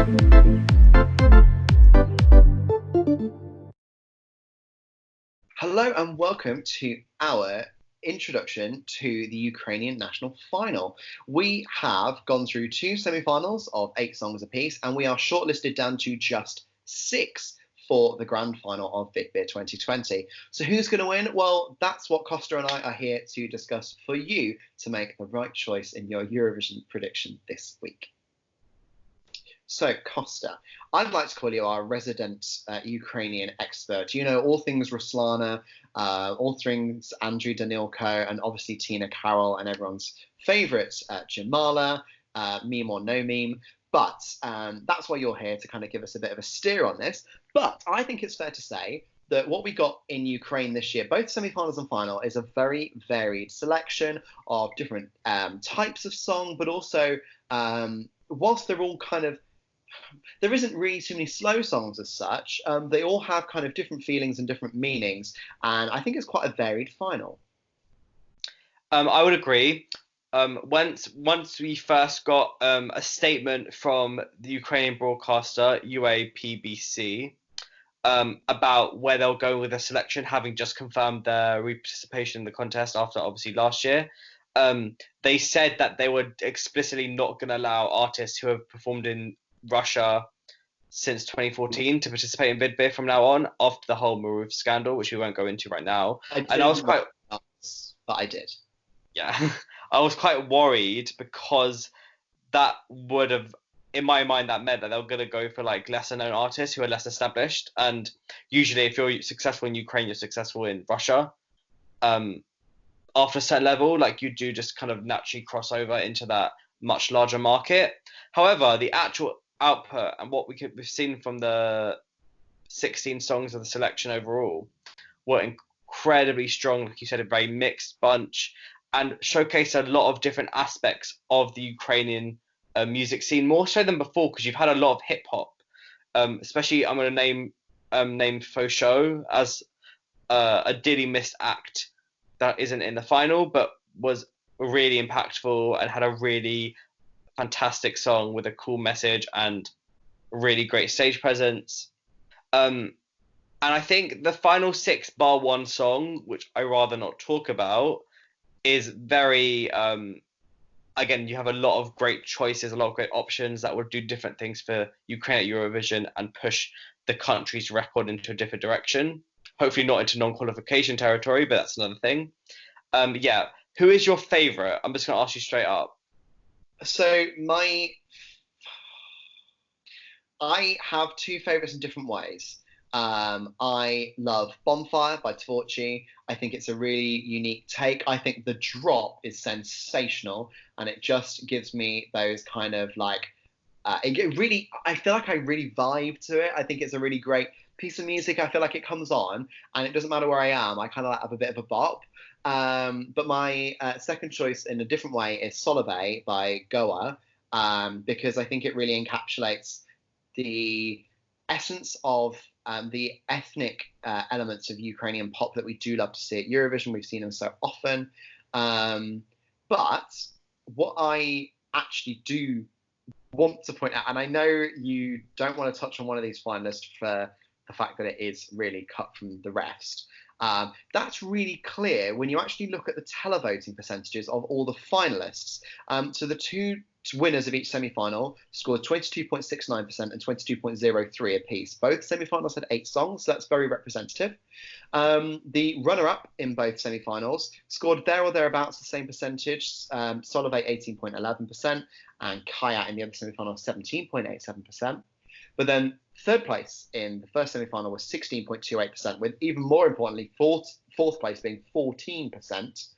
Hello and welcome to our introduction to the Ukrainian national final. We have gone through 2 semi-finals of 8 songs apiece, and we are shortlisted down to just 6 for the grand final of Vidbir 2020. So who's going to win? Well, that's what Costa and I are here to discuss for you to make the right choice in your Eurovision prediction this week. So, Costa, I'd like to call you our resident Ukrainian expert. You know all things Ruslana, all things Andriy Danilko, and obviously Tina Karol and everyone's favourite Jamala, meme or no meme. But that's why you're here, to kind of give us a bit of a steer on this. But I think it's fair to say that what we got in Ukraine this year, both semi-finals and final, is a very varied selection of different types of song, but also whilst they're all kind of, there isn't really too many slow songs as such. They all have kind of different feelings and different meanings, and I think it's quite a varied final. I would agree. Once we first got a statement from the Ukrainian broadcaster UAPBC about where they'll go with the selection, having just confirmed their participation in the contest after obviously last year, they said that they were explicitly not going to allow artists who have performed in Russia since 2014 to participate in Vidbir from now on, after the whole Maruf scandal, which we won't go into right now. And I was quite, but I did. Yeah, I was quite worried because that would have, in my mind, that meant that they were going to go for like lesser known artists who are less established. And usually, if you're successful in Ukraine, you're successful in Russia. After a certain level, like you do just kind of naturally cross over into that much larger market. However, the actual output and what we've seen from the 16 songs of the selection overall were incredibly strong. Like you said, a very mixed bunch, and showcased a lot of different aspects of the Ukrainian music scene, more so than before, because you've had a lot of hip hop. Especially, I'm going to name Faux Show as a dearly missed act that isn't in the final, but was really impactful and had a really fantastic song with a cool message and really great stage presence. And I think the final 6 bar 1 song, which I rather not talk about, is very again, you have a lot of great choices, a lot of great options that would do different things for Ukraine at Eurovision and push the country's record into a different direction. Hopefully not into non-qualification territory, but that's another thing. Yeah, who is your favourite? I'm just going to ask you straight up. So I have 2 favourites in different ways. I love Bonfire by Tvorchi. I think it's a really unique take. I think the drop is sensational, and it just gives me those kind of like, I feel like I really vibe to it. I think it's a really great piece of music. I feel like it comes on, and it doesn't matter where I am, I kind of like have a bit of a bop. But my second choice in a different way is Solovey by Goa, because I think it really encapsulates the essence of the ethnic elements of Ukrainian pop that we do love to see at Eurovision. We've seen them so often. But what I actually do want to point out, and I know you don't want to touch on one of these finalists for the fact that it is really cut from the rest. That's really clear when you actually look at the televoting percentages of all the finalists. So the 2 winners of each semi-final scored 22.69% and 22.03% apiece. Both semi-finals had 8 songs, so that's very representative. The runner-up in both semi-finals scored there or thereabouts the same percentage. Solovey 18.11% and Kaya in the other semi-final 17.87%. But then third place in the first semi-final was 16.28%, with even more importantly, fourth place being 14%.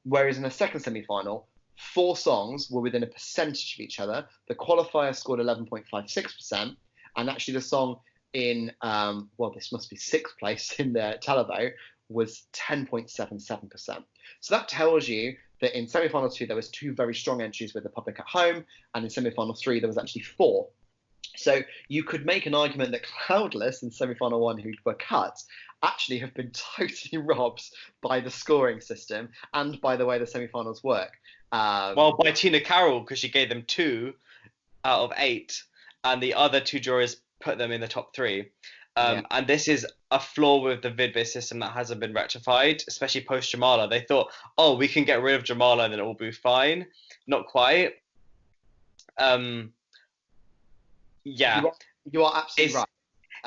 Whereas in the second semi-final, 4 songs were within a percentage of each other. The qualifier scored 11.56%, and actually the song in, this must be 6th place in the televote, was 10.77%. So that tells you that in semi-final 2, there was 2 very strong entries with the public at home, and in semi-final 3, there was actually 4. So you could make an argument that Cloudless in semi-final 1, who were cut, actually have been totally robbed by the scoring system and by the way the semi-finals work. Well, by Tina Karol, because she gave them 2 out of 8. and the other two juries put them in the top three. Yeah. And this is a flaw with the Vidbir system that hasn't been rectified, especially post Jamala. They thought, oh, we can get rid of Jamala and then it will be fine. Not quite. Yeah. You are absolutely right.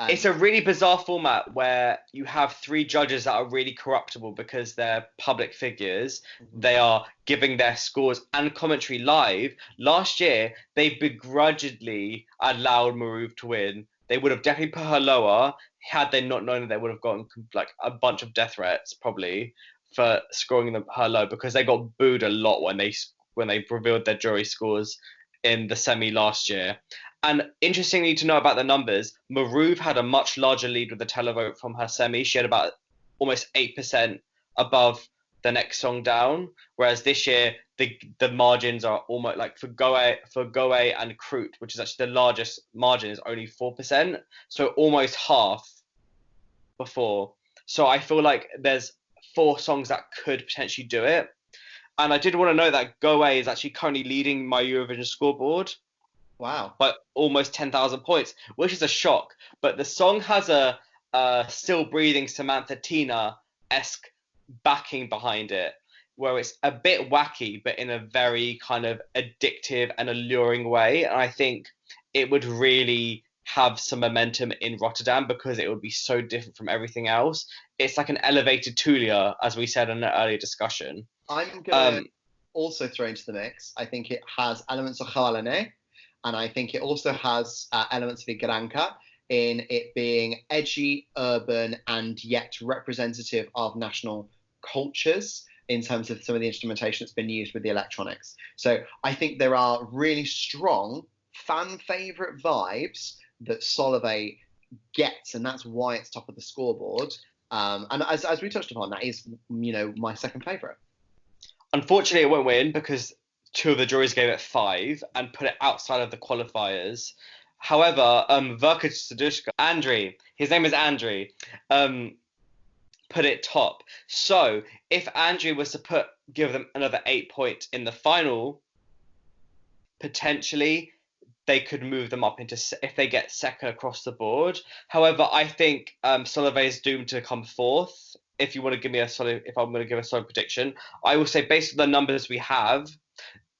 It's a really bizarre format where you have three judges that are really corruptible because they're public figures. They are giving their scores and commentary live. Last year, they begrudgingly allowed Maruv to win. They would have definitely put her lower had they not known that they would have gotten like a bunch of death threats probably for scoring her low, because they got booed a lot when they revealed their jury scores in the semi last year. And interestingly to know about the numbers, Maruv had a much larger lead with the televote from her semi. She had about almost 8% above the next song down, whereas this year the margins are almost like for Goe and Kroot, which is actually the largest margin, is only 4%, so almost half before. So I feel like there's 4 songs that could potentially do it. And I did want to know that Goe is actually currently leading my Eurovision scoreboard. Wow. By almost 10,000 points, which is a shock. But the song has a still breathing Samantha Tina-esque backing behind it, where it's a bit wacky, but in a very kind of addictive and alluring way. And I think it would really have some momentum in Rotterdam because it would be so different from everything else. It's like an elevated Tulia, as we said in an earlier discussion. I'm going to also throw into the mix. I think it has elements of Halane. And I think it also has elements of Igranka in it being edgy, urban, and yet representative of national cultures in terms of some of the instrumentation that's been used with the electronics. So I think there are really strong fan favourite vibes that Solveig gets, and that's why it's top of the scoreboard. And as we touched upon, that is, my second favourite. Unfortunately, it won't win because 2 of the juries gave it 5 and put it outside of the qualifiers. However, Verka Serdushka, Andriy, his name is Andriy, put it top. So if Andriy was to give them another 8 points in the final, potentially they could move them up into if they get second across the board. However, I think Solveig is doomed to come 4th. If I'm going to give a solid prediction, I will say based on the numbers we have.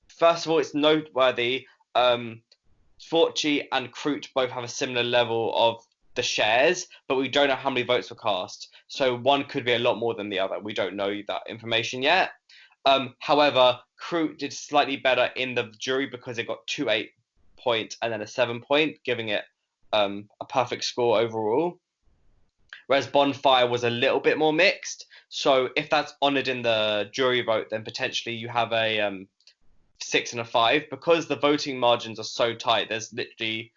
First of all, it's noteworthy. Sforci and Kroot both have a similar level of the shares, but we don't know how many votes were cast. So one could be a lot more than the other. We don't know that information yet. However, Kroot did slightly better in the jury because it got 2 8-point and then a 7-point, giving it a perfect score overall. Whereas Bonfire was a little bit more mixed. So if that's honoured in the jury vote, then potentially you have a 6 and a 5, because the voting margins are so tight. There's literally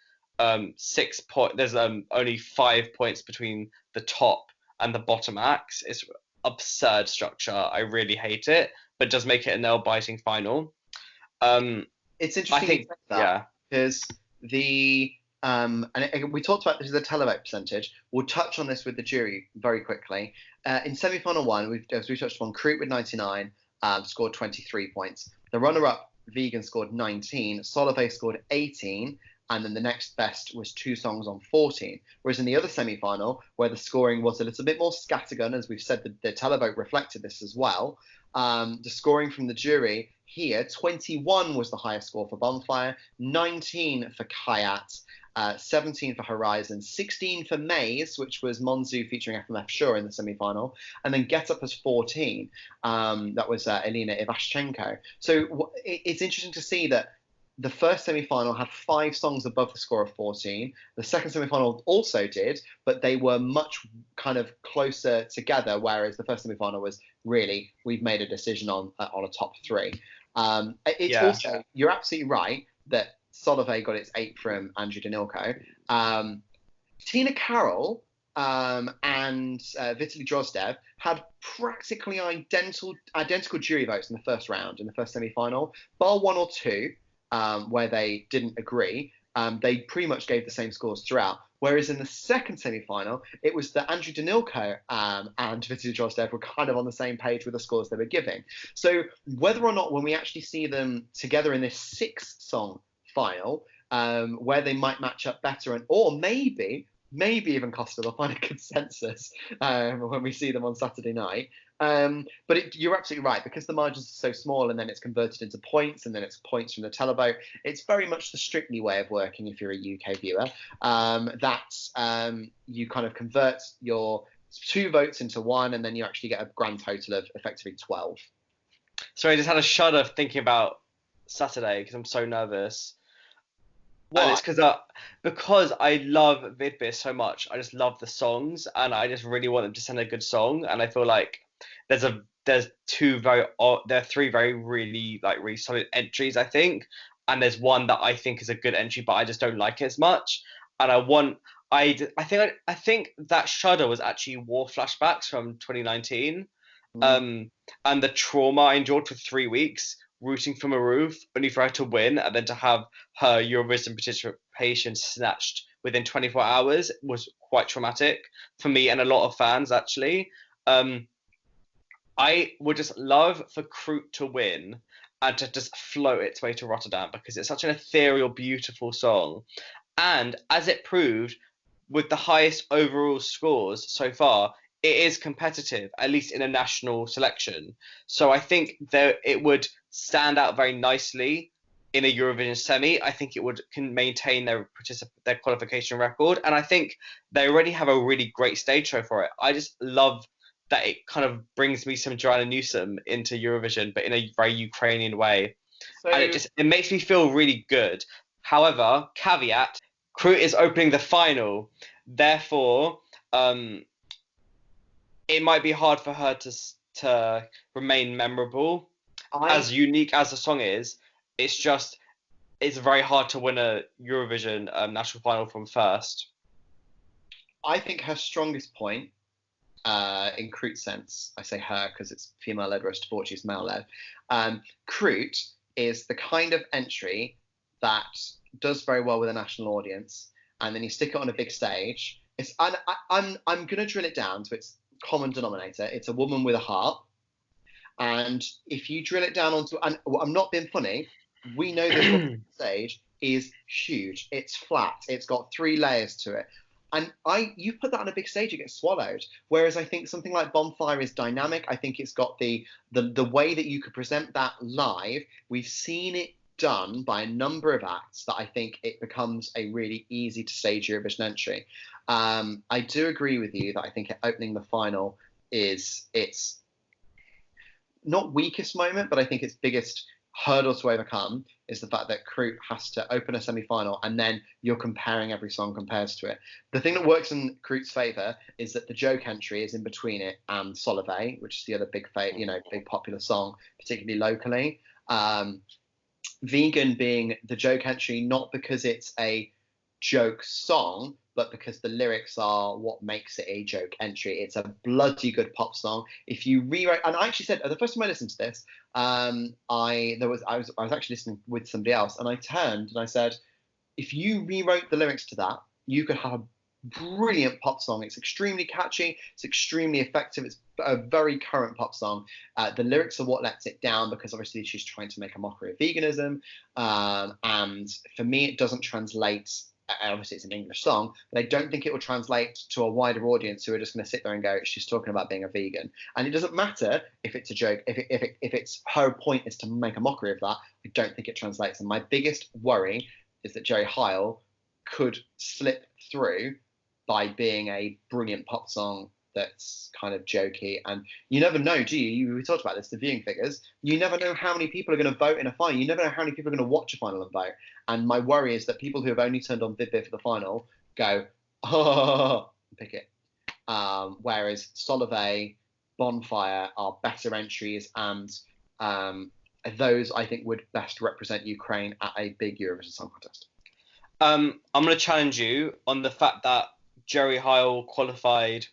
6 points. There's only 5 points between the top and the bottom acts. It's absurd structure. I really hate it, but it does make it a nail-biting final. It's interesting. Because the and we talked about this is the televote percentage. We'll touch on this with the jury very quickly. In semi-final 1, as we touched on, Kroot with 99 scored 23 points. The runner-up, Vegan, scored 19, Solveig scored 18, and then the next best was 2 songs on 14. Whereas in the other semi-final, where the scoring was a little bit more scattergun, as we've said, the televote reflected this as well, the scoring from the jury here, 21 was the highest score for Bonfire, 19 for Kayat, 17 for Horizon, 16 for Maze, which was Monzu featuring FMF Sure in the semi-final, and then Get Up as 14. That was Elena Ivashchenko. So it's interesting to see that the first semi-final had 5 songs above the score of 14. The second semi-final also did, but they were much kind of closer together, whereas the first semi-final was really, we've made a decision on a top 3. Also, you're absolutely right that Solveig got its 8 from Andrew Danilko. Tina Carroll and Vitaly Drozdev had practically identical jury votes in the first round, in the first semi-final, bar 1 or 2, where they didn't agree. They pretty much gave the same scores throughout. Whereas in the second semi-final, it was that Andrew Danilko and Vitaly Drozdev were kind of on the same page with the scores they were giving. So whether or not when we actually see them together in this 6-song final, where they might match up better, or maybe even Costa will find a consensus when we see them on Saturday night. But you're absolutely right, because the margins are so small, and then it's converted into points, and then it's points from the televote. It's very much the Strictly way of working if you're a UK viewer. You kind of convert your 2 votes into 1, and then you actually get a grand total of effectively 12. Sorry, I just had a shudder thinking about Saturday because I'm so nervous. Why? And it's because I love Vidbir so much. I just love the songs, and I just really want them to send a good song. And I feel like there are 3 very really solid entries, I think, and there's one that I think is a good entry, but I just don't like it as much. And I think that shudder was actually war flashbacks from 2019, and the trauma I endured for 3 weeks rooting from a roof, only for her to win, and then to have her Eurovision participation snatched within 24 hours was quite traumatic for me and a lot of fans, actually. I would just love for Kroot to win and to just float its way to Rotterdam, because it's such an ethereal, beautiful song. And as it proved, with the highest overall scores so far, it is competitive, at least in a national selection. So I think it would stand out very nicely in a Eurovision semi. I think it can maintain their qualification record, and I think they already have a really great stage show for it. I just love that it kind of brings me some Joanna Newsom into Eurovision, but in a very Ukrainian way. So, and it makes me feel really good. However, caveat, Kroot is opening the final. Therefore, it might be hard for her to remain memorable. As unique as the song is, it's very hard to win a Eurovision national final from first. I think her strongest point, in Kroot's sense, I say her because it's female-led, whereas Tvorchi's male-led. Kroot is the kind of entry that does very well with a national audience, and then you stick it on a big stage. I'm going to drill it down to its common denominator. It's a woman with a harp, and if you drill it down onto, and I'm not being funny, we know this stage is huge. It's flat. It's got 3 layers to it. And you put that on a big stage, it gets swallowed. Whereas I think something like Bonfire is dynamic. I think it's got the way that you could present that live. We've seen it done by a number of acts that I think it becomes a really easy to stage Eurovision entry. I do agree with you that I think opening the final is its not weakest moment, but I think its biggest hurdle to overcome is the fact that Kroot has to open a semi-final, and then you're comparing every song compares to it. The thing that works in Kroot's favour is that the joke entry is in between it and Solveig, which is the other big popular song, particularly locally. Vegan being the joke entry, not because it's a joke song, but because the lyrics are what makes it a joke entry. It's a bloody good pop song. If you rewrite, and I actually said the first time I listened to this, I was actually listening with somebody else, and I turned and I said, if you rewrote the lyrics to that, you could have a brilliant pop song. It's extremely catchy. It's extremely effective. It's a very current pop song. The lyrics are what lets it down, because obviously she's trying to make a mockery of veganism. And for me, it doesn't translate. Obviously, it's an English song, but I don't think it will translate to a wider audience who are just going to sit there and go, she's talking about being a vegan. And it doesn't matter if it's a joke. If it's her point is to make a mockery of that, I don't think it translates. And my biggest worry is that Jerry Heil could slip through by being a brilliant pop song that's kind of jokey. And you never know, do you? We talked about this, the viewing figures. You never know how many people are going to vote in a final. You never know how many people are going to watch a final and vote. And my worry is that people who have only turned on Vidbir for the final go, oh, pick it. Whereas Solveig, Bonfire are better entries, and those I think would best represent Ukraine at a big Eurovision Song Contest. I'm going to challenge you on the fact that Jerry Heil qualified,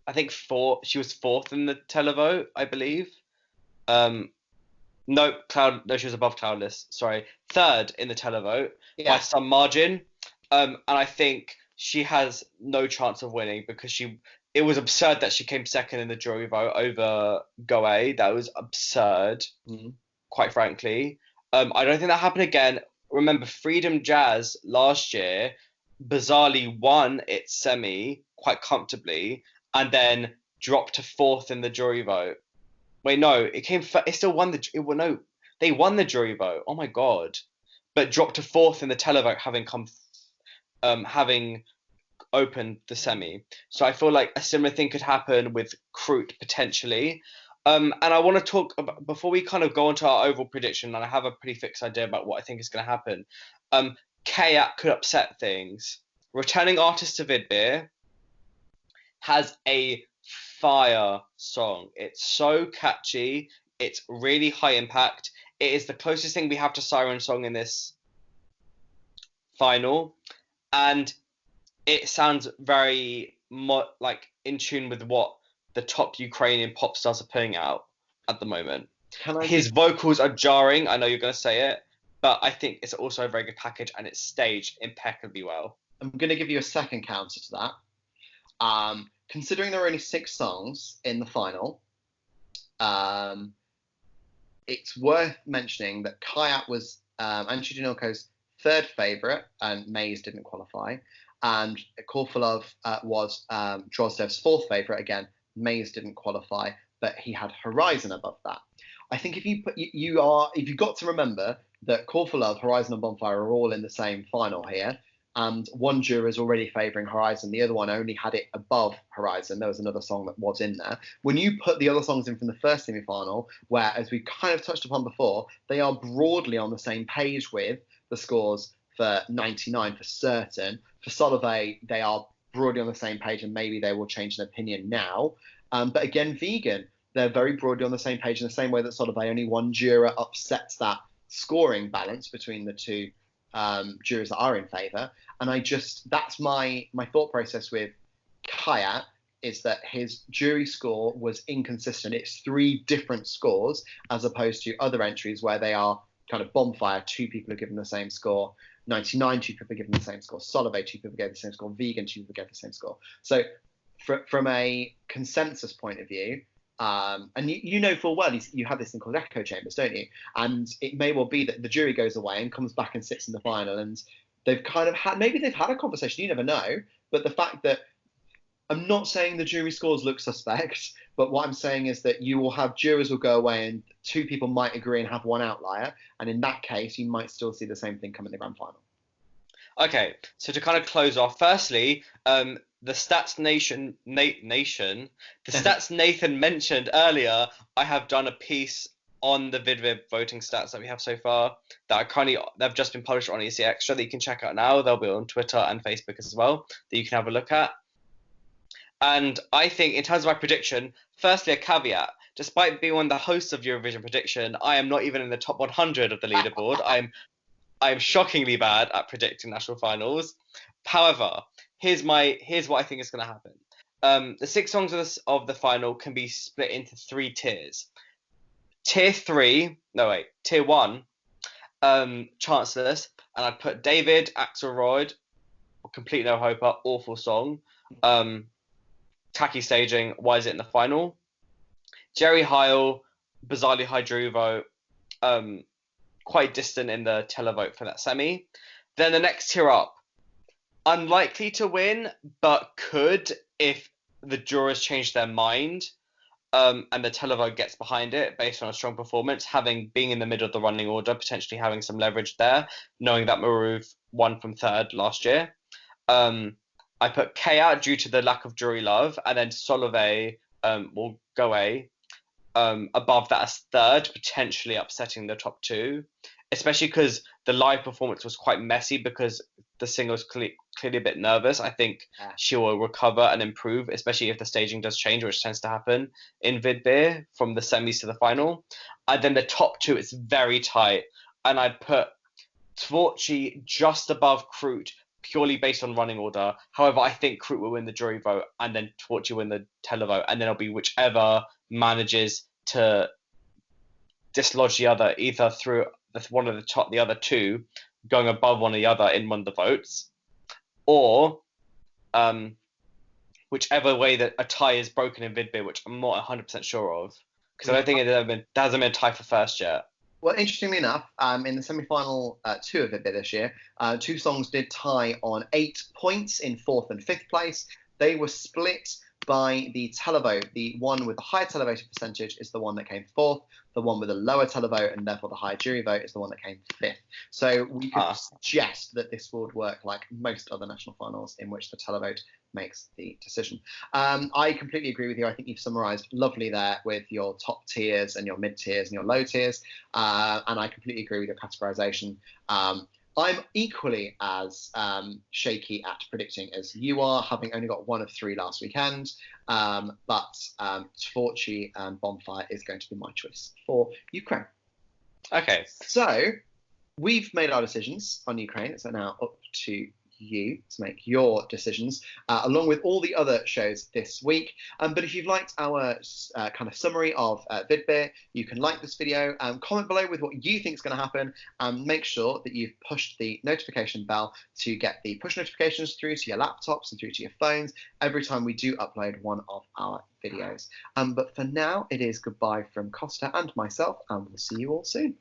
I think she was 4th in the televote, I believe. No, she was above Cloudless. Sorry, 3rd in the televote by some margin. And I think she has no chance of winning, because it was absurd that she came 2nd in the jury vote over Goe. That was absurd, quite frankly. I don't think that happened again. remember Freedom Jazz last year bizarrely won its semi quite comfortably and then dropped to fourth in the jury vote. Wait, no, it still won no, they won the jury vote. Oh my God. But dropped to fourth in the televote having opened the semi. So I feel like a similar thing could happen with Kroot potentially. And I want to talk about, before we kind of go into our overall prediction, and I have a pretty fixed idea about what I think is going to happen. Kayak could upset things. Returning artist to Vidbir has a fire song. It's so catchy. It's really high impact. It is the closest thing we have to Siren Song in this final. And it sounds very like in tune with what the top Ukrainian pop stars are putting out at the moment. His vocals are jarring. I know you're going to say it, but I think it's also a very good package and it's staged impeccably well. I'm going to give you a second counter to that. Considering there are only 6 songs in the final, it's worth mentioning that Kayak was Andrew Danilko's 3rd favourite, and Maze didn't qualify. And Call for Love was Drozdev's 4th favourite. Again, Maze didn't qualify, but he had Horizon above that. I think if you've got to remember that Call for Love, Horizon, and Bonfire are all in the same final here, and one juror is already favouring Horizon, the other one only had it above Horizon. There was another song that was in there. When you put the other songs in from the first semi-final, where, as we kind of touched upon before, they are broadly on the same page with the scores for 99 for certain. For Solove, they are broadly on the same page, and maybe they will change their opinion now. But again, Vegan, they're very broadly on the same page in the same way that Solove, only one juror upsets that scoring balance between the two jurors that are in favour. And that's my thought process with Kayak, is that his jury score was inconsistent. It's 3 different scores as opposed to other entries where they are kind of Bonfire, 2 people are given the same score. 99, 2 people are given the same score. Solove, 2 people gave the same score. Vegan, 2 people gave the same score. So from a consensus point of view, and you know full well you have this thing called echo chambers, don't you? And it may well be that the jury goes away and comes back and sits in the final, and they've kind of maybe they've had a conversation, you never know. But the fact that, I'm not saying the jury scores look suspect, but what I'm saying is that you will have jurors will go away and 2 people might agree and have one outlier. And in that case, you might still see the same thing come in the grand final. Okay, so to kind of close off, firstly, the Stats the Stats Nathan mentioned earlier, I have done a piece on the Vidbir voting stats that we have so far that they've just been published on ESCXTRA that you can check out now. They'll be on Twitter and Facebook as well, that you can have a look at. And I think in terms of my prediction, firstly, a caveat. Despite being one of the hosts of Eurovision Prediction, I am not even in the top 100 of the leaderboard. I'm shockingly bad at predicting national finals. However, here's what I think is going to happen. The 6 songs of the final can be split into 3 tiers. Tier 1, Chanceless, and I'd put David, Axelrod, Complete No Hope, awful song. Tacky staging, why is it in the final? Jerry Heil, bizarrely high jury vote, quite distant in the televote for that semi. Then the next tier up, unlikely to win, but could if the jurors change their mind, and the televote gets behind it based on a strong performance, being in the middle of the running order, potentially having some leverage there, knowing that Maruv won from 3rd last year. I put K out due to the lack of jury love, and then Solove will go away above that as 3rd, potentially upsetting the top 2, especially because the live performance was quite messy because the singer was clearly a bit nervous. I think she will recover and improve, especially if the staging does change, which tends to happen in Vidbir from the semis to the final. And then the top 2, it's very tight, and I'd put Tvorchi just above Kroot, purely based on running order. However, I think Kroot will win the jury vote and then Tvorchi will win the televote, and then it'll be whichever manages to dislodge the other, either through the other 2 going above one of the other in one of the votes, or whichever way that a tie is broken in Vidbir, which I'm not 100% sure of, because I don't think there hasn't been a tie for first yet. Well, interestingly enough, in the semi-final 2 of Vidbir this year, 2 songs did tie on 8 points in 4th and 5th place. They were split by the televote. The one with the high televoting percentage is the one that came 4th. The one with the lower televote and therefore the high jury vote is the one that came 5th. So we could suggest that this would work like most other national finals in which the televote makes the decision. I completely agree with you. I think you've summarised lovely there with your top tiers and your mid tiers and your low tiers. And I completely agree with your categorisation. I'm equally as shaky at predicting as you are, having only got 1 of 3 last weekend. But Tvorchi and Bonfire is going to be my choice for Ukraine. Okay. So we've made our decisions on Ukraine. It's now up to you to make your decisions, along with all the other shows this week. But if you've liked our kind of summary of Vidbir, you can like this video, comment below with what you think is going to happen, and make sure that you've pushed the notification bell to get the push notifications through to your laptops and through to your phones every time we do upload one of our videos. But for now, it is goodbye from Costa and myself, and we'll see you all soon.